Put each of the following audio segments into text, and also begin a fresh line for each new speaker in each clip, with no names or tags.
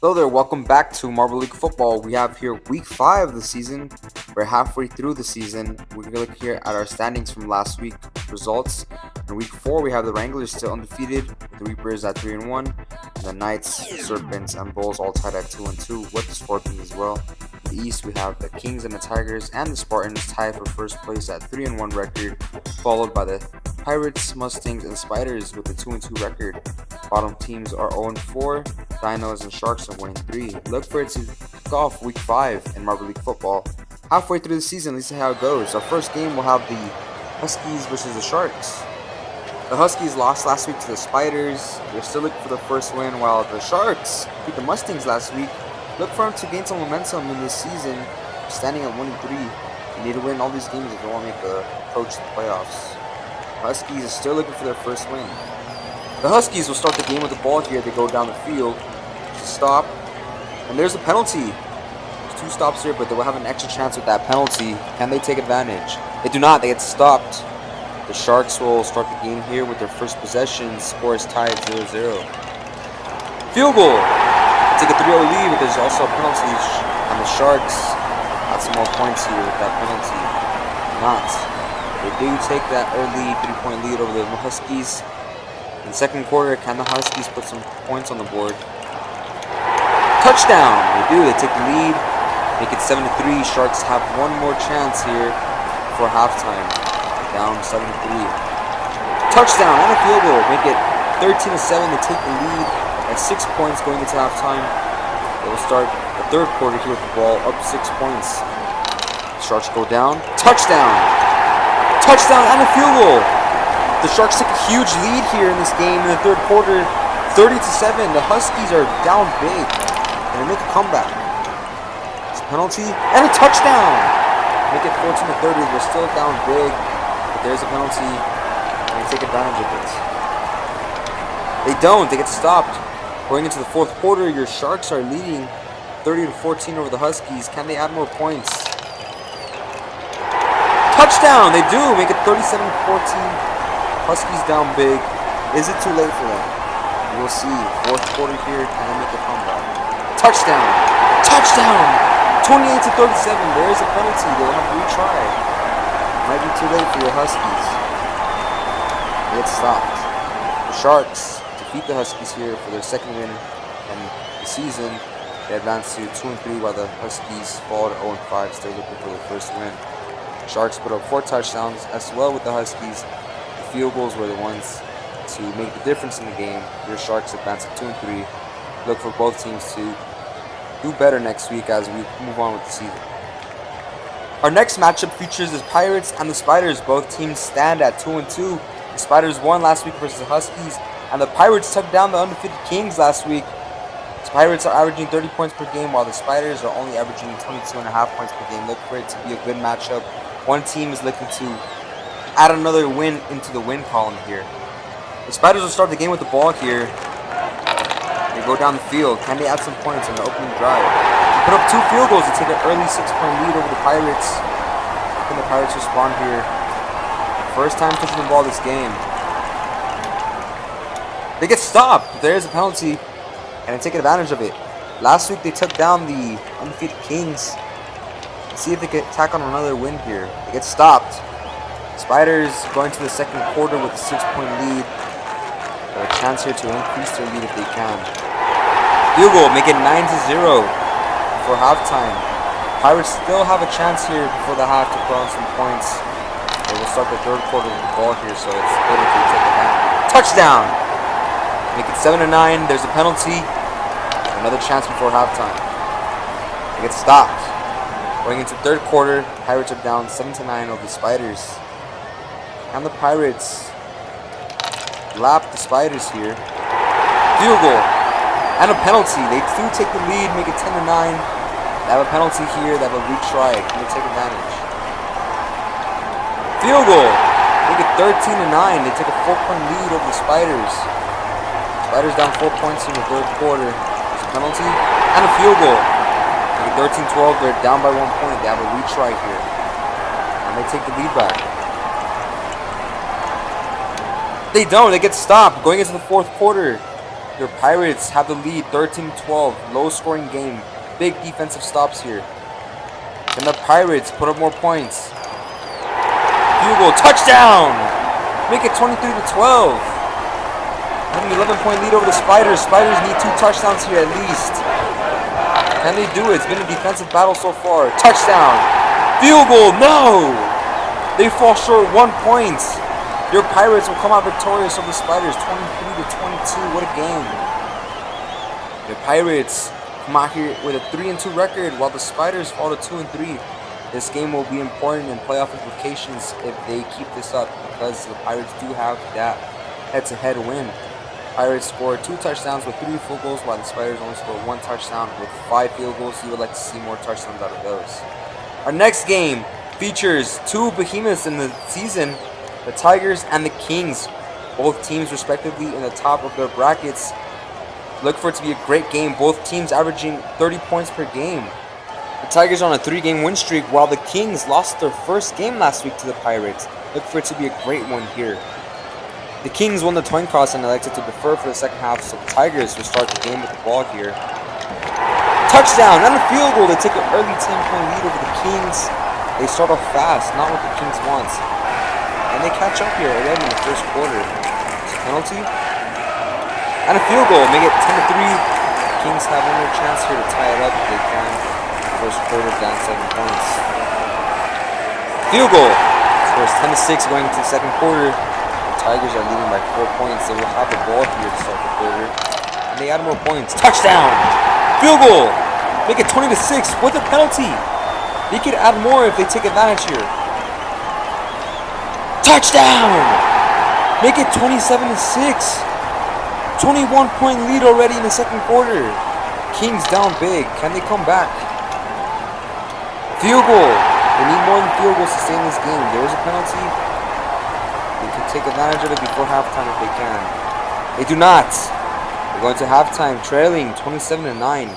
Hello there, welcome back to Marble League Football. We have here week 5 of the season. We're halfway through the season. We're going to look here at our standings from last week results. In week 4, we have the Wranglers still undefeated, the Reapers at 3-1, and the Knights, Serpents, and Bulls all tied at 2-2 with the Spartans as well. In the East, we have the Kings and the Tigers and the Spartans tied for first place at 3-1 record, followed by the Pirates, Mustangs, and Spiders with a 2-2 record. Bottom teams are 0-4. DINOS and Sharks are 1-3. Look for it to kick off week 5 in Marble League Football. Halfway through the season, let's see how it goes. Our first game will have the Huskies versus the Sharks. The Huskies lost last week to the Spiders. They're still looking for the first win, while the Sharks beat the Mustangs last week. Look for them to gain some momentum in this season, standing at 1-3. You need to win all these games if you want to make a approach to the playoffs. The Huskies are still looking for their first win. The Huskies will start the game with the ball here. They go down the field to stop, and there's a penalty. There's 2 stops here, but they will have an extra chance with that penalty. Can they take advantage? They do not. They get stopped. The Sharks will start the game here with their first possession. Score is tied 0-0. Field goal. Take a 3-0 lead, but there's also a penalty, and the Sharks got some more points here with that penalty. Not. They do take that early 3-point lead over the Huskies. In the second quarter, can the Huskies put some points on the board? Touchdown! They do. They take the lead. Make it 7-3. Sharks have one more chance here for halftime. Down 7-3. Touchdown and a field goal. Make it 13-7. They take the lead at 6 points going into halftime. They will start the third quarter here with the ball up 6 points. Sharks go down. Touchdown! Touchdown and a field goal. The Sharks take a huge lead here in this game in the third quarter, 30-7. The Huskies are down big, and they make a comeback. It's a penalty and a touchdown. Make it 14-30. They're still down big, but there's a penalty, and they take advantage of it. They don't. They get stopped. Going into the fourth quarter, your Sharks are leading 30-14 over the Huskies. Can they add more points? Touchdown! They do. Make it 37-14. Huskies down big. Is it too late for them? We'll see. Fourth quarter here. Can they make a comeback? Touchdown! Touchdown! 28-37. There is a penalty. They'll have to retry. Might be too late for your Huskies. It's stopped. The Sharks defeat the Huskies here for their second win in the season. They advance to 2-3 while the Huskies fall to 0-5, still looking for their first win. Sharks put up 4 touchdowns as well with the Huskies. The field goals were the ones to make the difference in the game. Your Sharks advance to 2-3. Look for both teams to do better next week as we move on with the season. Our next matchup features the Pirates and the Spiders. Both teams stand at 2-2. The Spiders won last week versus the Huskies, and the Pirates took down the undefeated Kings last week. The Pirates are averaging 30 points per game, while the Spiders are only averaging 22.5 points per game. Look for it to be a good matchup. One team is looking to add another win into the win column here. The Spiders will start the game with the ball here. They go down the field. Can they add some points on the opening drive? They put up 2 field goals to take an early 6-point lead over the Pirates. Can the Pirates respond here? First time touching the ball this game. They get stopped. There is a penalty, and they take advantage of it. Last week they took down the undefeated Kings. Let's see if they can tack on another win here. They get stopped. Spiders going to the second quarter with a 6-point lead. They have a chance here to increase their lead if they can. Field goal, make it 9-0 for halftime. Pirates still have a chance here before the half to put on some points. They will start the third quarter with the ball here, so it's good if they take advantage. Touchdown! Make it 7-9. There's a penalty. Another chance before halftime. They get stopped. Going into third quarter, Pirates are down 7-9 over the Spiders. And the Pirates lap the Spiders here. Field goal and a penalty. They do take the lead, make it 10-9. They have a penalty here. They have a retry. Can they take advantage? Field goal. Make it 13-9. They take a 4-point lead over the Spiders. Spiders down 4 points in the third quarter. There's a penalty and a field goal. Make it 13-12. They're down by 1 point. They have a retry here. And they take the lead back. They don't. They get stopped. Going into the fourth quarter, Your Pirates have the lead, 13-12. Low scoring game. Big defensive stops here. Can the Pirates put up more points? Field goal, touchdown! Make it 23-12. Having an 11-point lead over the Spiders. Spiders need 2 touchdowns here at least. Can they do it? It's been a defensive battle so far. Touchdown! Field goal, no! They fall short 1 point. Your Pirates will come out victorious over the Spiders, 23-22. What a game! Your Pirates come out here with a 3-2 record, while the Spiders fall to 2-3. This game will be important in playoff implications if they keep this up, because the Pirates do have that head-to-head win. Pirates scored 2 touchdowns with 3 field goals, while the Spiders only scored 1 touchdown with 5 field goals. You would like to see more touchdowns out of those. Our next game features 2 behemoths in the season, the Tigers and the Kings. Both teams respectively in the top of their brackets. Look for it to be a great game. Both teams averaging 30 points per game. The Tigers are on a 3-game win streak, while the Kings lost their first game last week to the Pirates. Look for it to be a great one here. The Kings won the coin toss and elected to defer for the second half, so the Tigers will start the game with the ball here. Touchdown and a field goal. They take an early 10-point lead over the Kings. They start off fast, not what the Kings want. And they catch up here already in the first quarter. It's a penalty. And a field goal. Make it 10-3. The Kings have one more chance here to tie it up if they can. First quarter down 7 points. Field goal. Scores 10-6 going into the second quarter. The Tigers are leading by 4 points. They will have the ball here to start the quarter. And they add more points. Touchdown. Field goal. Make it 20-6 with a penalty. They could add more if they take advantage here. Touchdown. Make it 27-6. 21-point lead already in the second quarter. Kings down big. Can they come back? Field goal. They need more than field goals to stay in this game. There is a penalty. They can take advantage of it before halftime if they can. They do not. They're going to halftime trailing 27-9.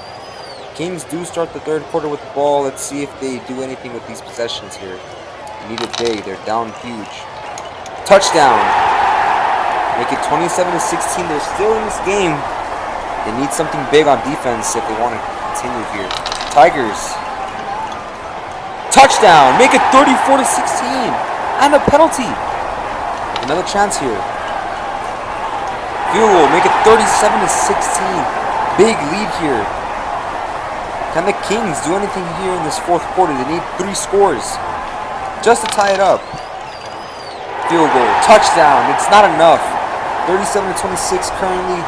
Kings do start the third quarter with the ball. Let's see if they do anything with these possessions here. They need it big. They're down huge. Touchdown. Make it 27-16. They're still in this game. They need something big on defense if they want to continue here. Tigers. Touchdown. Make it 34-16. And a penalty. Another chance here. Field goal. Make it 37-16. Big lead here. Can the Kings do anything here in this fourth quarter? They need 3 scores just to tie it up. Field goal. Touchdown. It's not enough. 37-26 currently.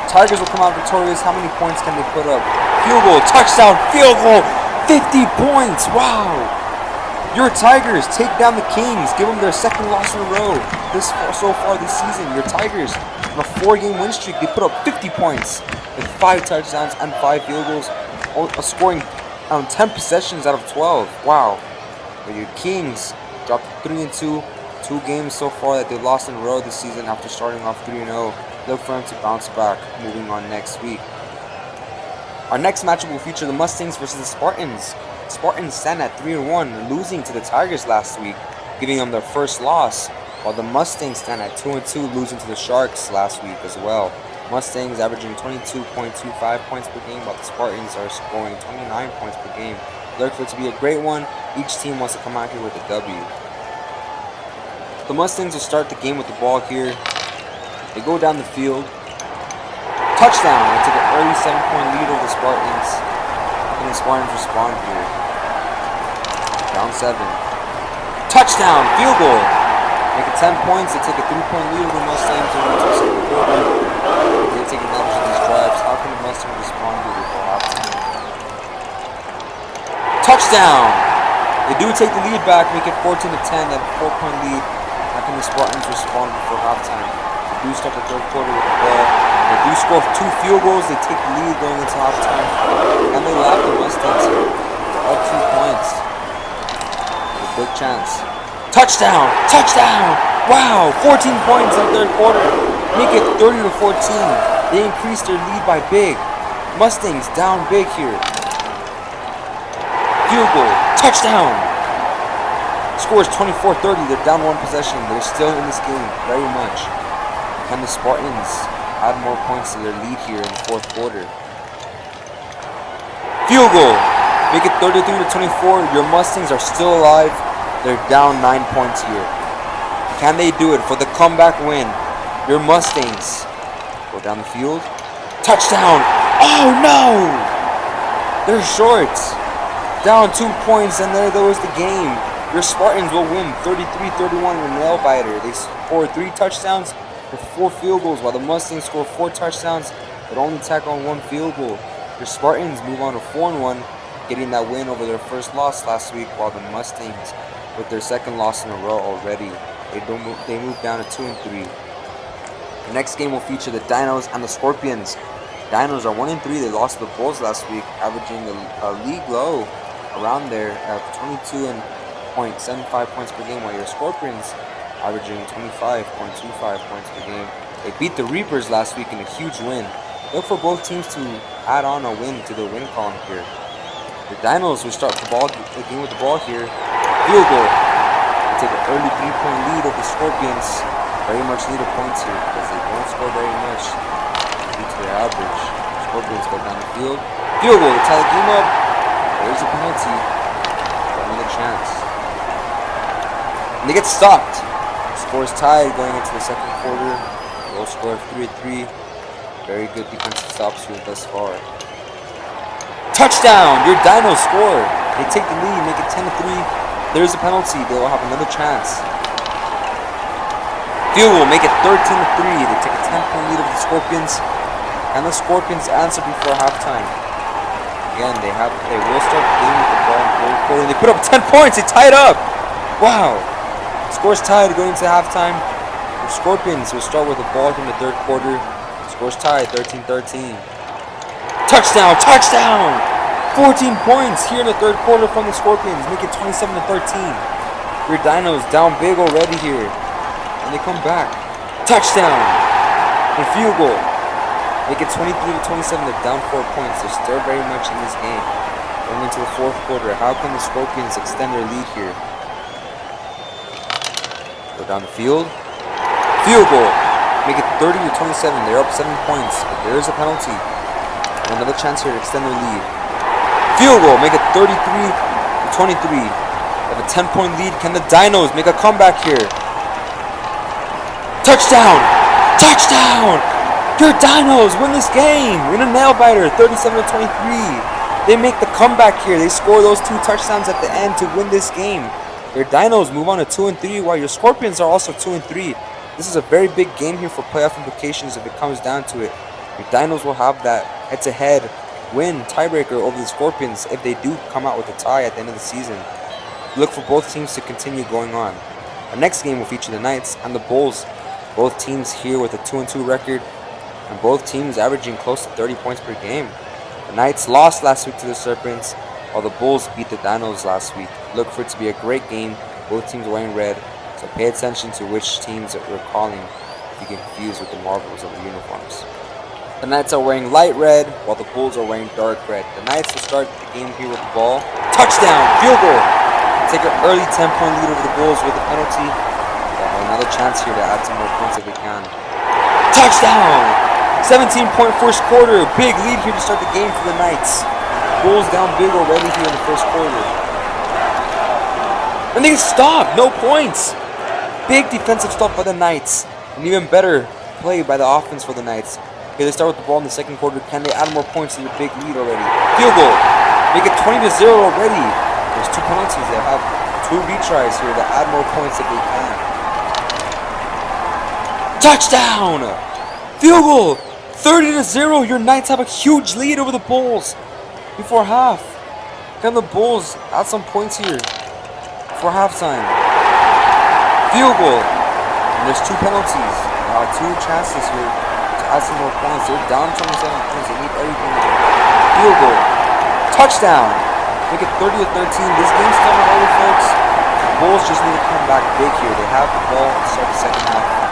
Tigers will come out victorious. How many points can they put up? Field goal. Touchdown. Field goal. 50 points. Wow. Your Tigers take down the Kings. Give them their second loss in a row so far this season. Your Tigers on a 4-game win streak. They put up 50 points with 5 touchdowns and 5 field goals, scoring 10 possessions out of 12. Wow. But your Kings dropped 3-2. 2 games so far that they lost in a row this season after starting off 3-0. Look for them to bounce back moving on next week. Our next matchup will feature the Mustangs versus the Spartans. Spartans stand at 3-1, losing to the Tigers last week, giving them their first loss, while the Mustangs stand at 2-2, losing to the Sharks last week as well. Mustangs averaging 22.25 points per game, while the Spartans are scoring 29 points per game. Look for it to be a great one. Each team wants to come out here with a W. The Mustangs will start the game with the ball here. They go down the field. Touchdown! They take an early 7-point lead over the Spartans. How can the Spartans respond here? Down 7. Touchdown! Field goal! Make it 10 points. They take a 3-point lead over the Mustangs in the second quarter. They take advantage of these drives. How can the Mustangs respond here before halftime? Touchdown! They do take the lead back, make it 14-10. They have a 4-point lead. How can the Spartans respond before halftime? They do start the third quarter with the ball. They do score 2 field goals. They take the lead going into halftime. And they lap the Mustangs here. Up 2 points. A big chance. Touchdown! Touchdown! Wow! 14 points in the third quarter. Make it 30-14. They increase their lead by big. Mustangs down big here. Field goal. Touchdown! Scores 24-30. They're down 1 possession. They're still in this game very much. Can the Spartans add more points to their lead here in the fourth quarter. Field goal. Make it 33-24. Your Mustangs are still alive. They're down 9 points here. Can they do it for the comeback win? Your Mustangs go down the field. Touchdown. Oh no! They're short. Down 2 points, and there goes the game. Your Spartans will win 33-31 in a nail-biter. They scored 3 touchdowns with 4 field goals, while the Mustangs scored 4 touchdowns but only tack on 1 field goal. Your Spartans move on to 4-1, getting that win over their first loss last week, while the Mustangs, with their second loss in a row already, they move down to 2-3. The next game will feature the Dinos and the Scorpions. Dinos are 1-3. They lost to the Bulls last week, averaging a league low around there of 22.75 points per game, while your Scorpions averaging 25.25 points per game. They beat the Reapers last week in a huge win. Look for both teams to add on a win to their win column here. The Dinos will start the game with the ball here. Field goal. They take an early 3-point lead over the Scorpions. Very much need a points here because they don't score very much due to their average. Scorpions go down the field. Field goal to tie the game up. There's a penalty. Another chance. And they get stopped. The score is tied going into the second quarter. Low score of 3-3. Very good defensive stops here thus far. Touchdown! Your Dinos score. They take the lead, make it 10-3. There's a penalty. They will have another chance. Field goal, make it 13-3. They take a 10-point lead over the Scorpions. And the Scorpions answer before halftime. Again, they will start the game with the ball in the third quarter. And they put up 10 points. They tie it up. Wow. Score's tied going into halftime. The Scorpions will start with the ball in the third quarter. Score's tied 13-13. Touchdown! Touchdown! 14 points here in the third quarter from the Scorpions. Make it 27-13. Your Dinos down big already here. And they come back. Touchdown! And field goal. Make it 23-27. They're down 4 points. They're still very much in this game. Going into the fourth quarter. How can the Scorpions extend their lead here? Go down the field. Field goal. Make it 30-27. They're up 7 points. But there is a penalty. And another chance here to extend their lead. Field goal. Make it 33-23. They have a 10-point lead. Can the Dinos make a comeback here? Touchdown! Touchdown! Your Dinos win this game! Win a nail-biter, 37-23. They make the comeback here. They score those 2 touchdowns at the end to win this game. Your Dinos move on to 2-3, while your Scorpions are also 2-3. This is a very big game here for playoff implications if it comes down to it. Your Dinos will have that head-to-head win tiebreaker over the Scorpions if they do come out with a tie at the end of the season. Look for both teams to continue going on. Our next game will feature the Knights and the Bulls. Both teams here with a 2-2 record, and both teams averaging close to 30 points per game. The Knights lost last week to the Serpents, while the Bulls beat the Dinos last week. Look for it to be a great game. Both teams wearing red, so pay attention to which teams that we're calling if you get confused with the marbles of the uniforms. The Knights are wearing light red, while the Bulls are wearing dark red. The Knights will start the game here with the ball. Touchdown! Field goal! Take an early 10-point lead over the Bulls with a penalty. Another chance here to add some more points if we can. Touchdown! 17-point first quarter. Big lead here to start the game for the Knights. Bulls down big already here in the first quarter. And they stop. No points. Big defensive stuff by the Knights. And even better play by the offense for the Knights. Okay, they start with the ball in the second quarter. Can they add more points to the big lead already? Field goal. Make it 20-0 already. There's 2 penalties. They have 2 retries here to add more points if they can. Touchdown! Field goal! 30-0. Your Knights have a huge lead over the Bulls before half. Can the Bulls add some points here before halftime? Field goal. And there's 2 penalties. 2 chances here to add some more points. They're down 27 points. They need everything. Field goal. Touchdown. Make it 30-13. This game's still not over, folks. The Bulls just need to come back big here. They have the ball to start the second half.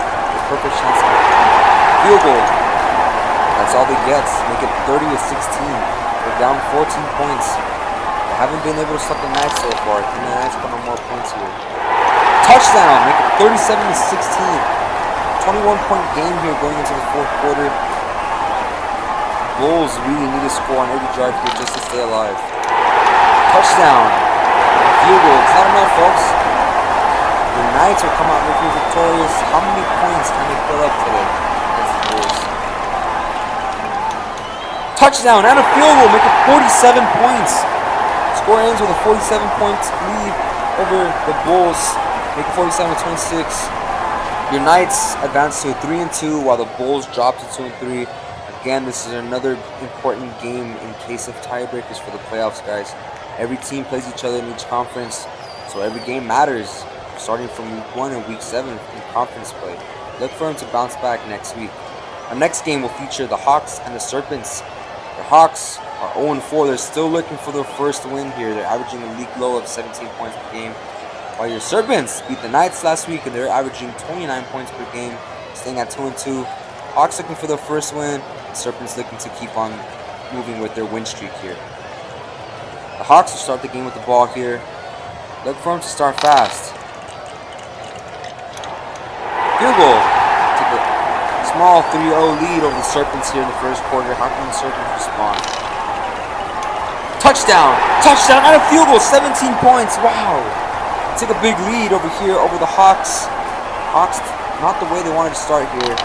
Perfect chance to field goal. That's all they get. Make it 30-16. They're down 14 points. They haven't been able to stop the Knights so far. Can the Knights put on more points here? Touchdown. Make it 37-16. 21-point game here going into the fourth quarter. Bulls really need to score on every drive here just to stay alive. Touchdown. Field goal. It's not enough, folks. The Knights are coming out looking victorious. How many points can they put up today against the Bulls? Touchdown and a field goal, make it 47 points. Score ends with a 47-point lead over the Bulls. Make it 47-26. Your Knights advance to 3-2 while the Bulls drop to 2-3. Again, this is another important game in case of tiebreakers for the playoffs, guys. Every team plays each other in each conference, so every game matters, starting from week 1 and week 7 in conference play. Look for them to bounce back next week. Our next game will feature the Hawks and the Serpents. The Hawks are 0-4. They're still looking for their first win here. They're averaging a league low of 17 points per game. While your Serpents beat the Knights last week and they're averaging 29 points per game, staying at 2-2. Hawks looking for their first win. The Serpents looking to keep on moving with their win streak here. The Hawks will start the game with the ball here. Look for them to start fast. Field goal. Take a small 3-0 lead over the Serpents here in the first quarter. How can the Serpents respond? Touchdown! Touchdown and a field goal! 17 points! Wow! Take a big lead over here over the Hawks. Hawks, not the way they wanted to start here.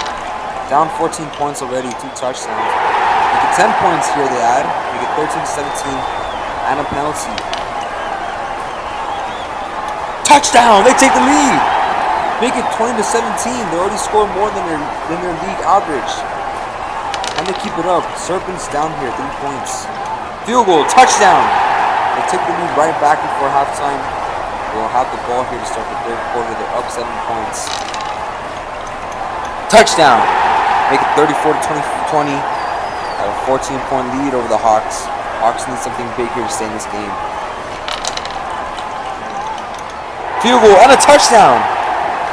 Down 14 points already, 2 touchdowns. Make it 10 points here they add. Make it 13-17 and a penalty. Touchdown! They take the lead! Make it 20-17. They already scored more than their league average. And they keep it up. Serpents down here, 3 points. Field goal, touchdown! They take the lead right back before halftime. They'll have the ball here to start the third quarter. They're up 7 points. Touchdown! Make it 34-20. Have a 14-point lead over the Hawks. Hawks need something big here to stay in this game. Field goal and a touchdown!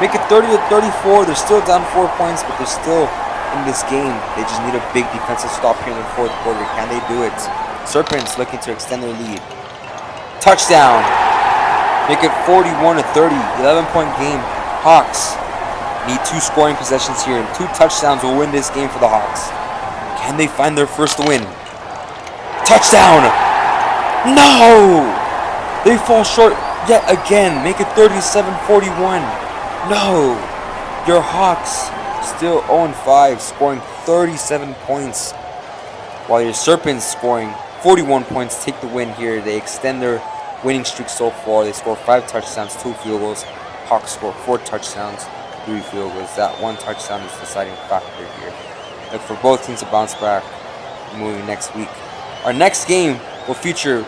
Make it 30-34. They're still down 4 points, but they're still in this game. They just need a big defensive stop here in the fourth quarter. Can they do it? Serpents looking to extend their lead. Touchdown! Make it 41-30. 11-point game. Hawks need 2 scoring possessions here, and 2 touchdowns will win this game for the Hawks. Can they find their first win? Touchdown! No! They fall short yet again. Make it 37-41. No! Your Hawks still 0-5, scoring 37 points. While your Serpents scoring 41 points take the win here. They extend their winning streak so far. They score 5 touchdowns, 2 field goals. Hawks score 4 touchdowns, 3 field goals. That 1 touchdown is the deciding factor here. Look for both teams to bounce back moving next week. Our next game will feature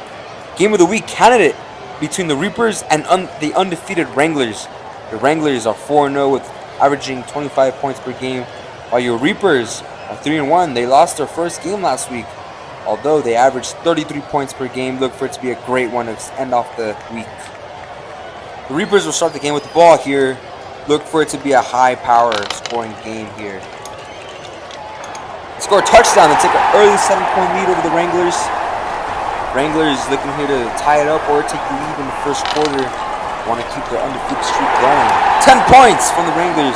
Game of the Week candidate between the Reapers and the undefeated Wranglers. The Wranglers are 4-0 with averaging 25 points per game, while your Reapers are 3-1. They lost their first game last week, although they averaged 33 points per game. Look for it to be a great one to end off the week. The Reapers will start the game with the ball here. Look for it to be a high-power scoring game here. Score a touchdown and take an early 7-point lead over the Wranglers. Wranglers looking here to tie it up or take the lead in the first quarter. Want to keep their undefeated streak going. 10 points from the Wranglers.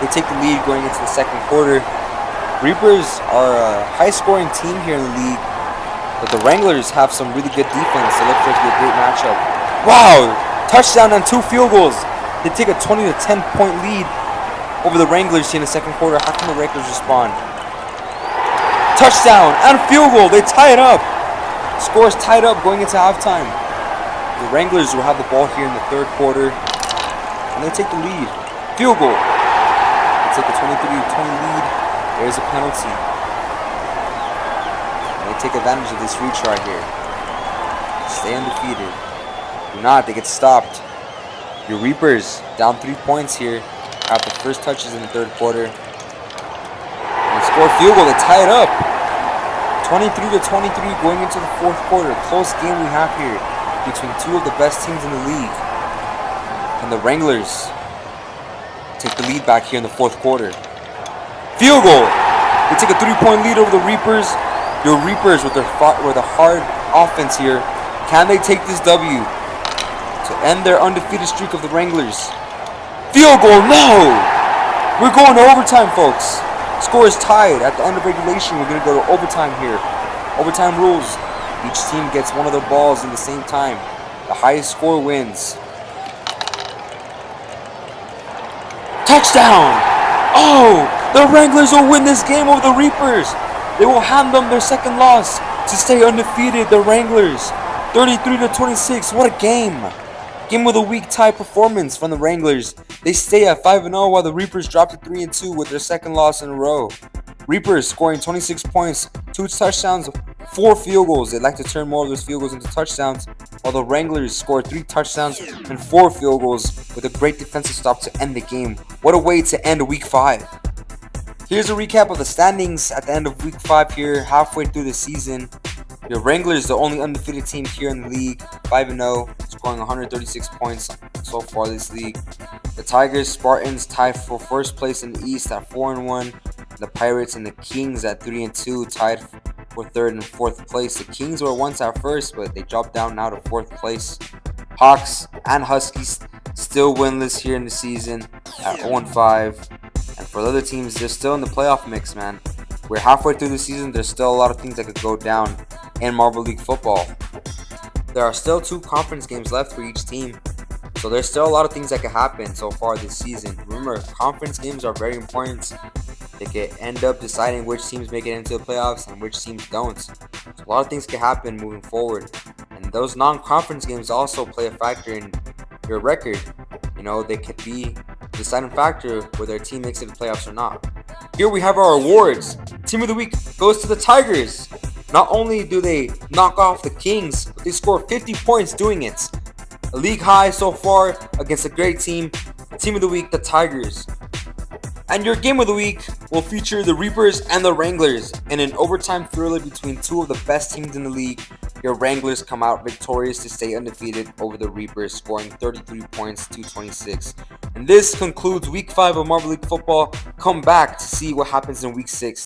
They take the lead going into the second quarter. Reapers are a high-scoring team here in the league, but the Wranglers have some really good defense. So look for it to be a great matchup. Wow! Touchdown and 2 field goals. They take a 20-10 point lead over the Wranglers here in the second quarter. How can the Wranglers respond? Touchdown and field goal. They tie it up. Scores tied up going into halftime. The Wranglers will have the ball here in the third quarter, and they take the lead. Field goal. They take a 23-20 lead. There's a penalty. And they take advantage of this retry here. Stay undefeated. Do not, they get stopped. Your Reapers down 3 points here after the first touches in the third quarter. And they score a field goal, they tie it up. 23-23 going into the fourth quarter. Close game we have here between 2 of the best teams in the league. And the Wranglers take the lead back here in the fourth quarter. Field goal! They take a 3-point lead over the Reapers. Your Reapers with a hard offense here. Can they take this W to end their undefeated streak of the Wranglers? Field goal, no! We're going to overtime, folks. Score is tied. At the end of regulation, we're going to go to overtime here. Overtime rules. Each team gets one of their balls in the same time. The highest score wins. Touchdown! Oh! The Wranglers will win this game over the Reapers. They will hand them their second loss to stay undefeated. The Wranglers, 33-26. What a game! Game of the week tie performance from the Wranglers. They stay at 5-0 while the Reapers drop to 3-2 with their second loss in a row. Reapers scoring 26 points, 2 touchdowns, 4 field goals. They'd like to turn more of those field goals into touchdowns, while the Wranglers scored 3 touchdowns and 4 field goals with a great defensive stop to end the game. What a way to end week 5. Here's a recap of the standings at the end of week 5 here, halfway through the season. The Wranglers, the only undefeated team here in the league, 5-0, scoring 136 points so far this league. The Tigers, Spartans tied for first place in the East at 4-1. The Pirates and the Kings at 3-2, tied for third and fourth place. The Kings were once at first, but they dropped down now to fourth place. Hawks and Huskies still winless here in the season at 0-5. And for the other teams, they're still in the playoff mix, man. We're halfway through the season. There's still a lot of things that could go down in Marble League football. There are still 2 conference games left for each team, so there's still a lot of things that could happen so far this season. Remember, conference games are very important. They could end up deciding which teams make it into the playoffs and which teams don't. So a lot of things could happen moving forward. And those non-conference games also play a factor in your record. You know, they could be the deciding factor whether a team makes it to the playoffs or not. Here we have our awards. Team of the week goes to the Tigers. Not only do they knock off the Kings, but they score 50 points doing it. A league high so far against a great team. Team of the week, the Tigers. And your game of the week will feature the Reapers and the Wranglers in an overtime thriller between 2 of the best teams in the league. Your Wranglers come out victorious to stay undefeated over the Reapers, scoring 33 points to 26. And this concludes week 5 of Marble League football. Come back to see what happens in week 6.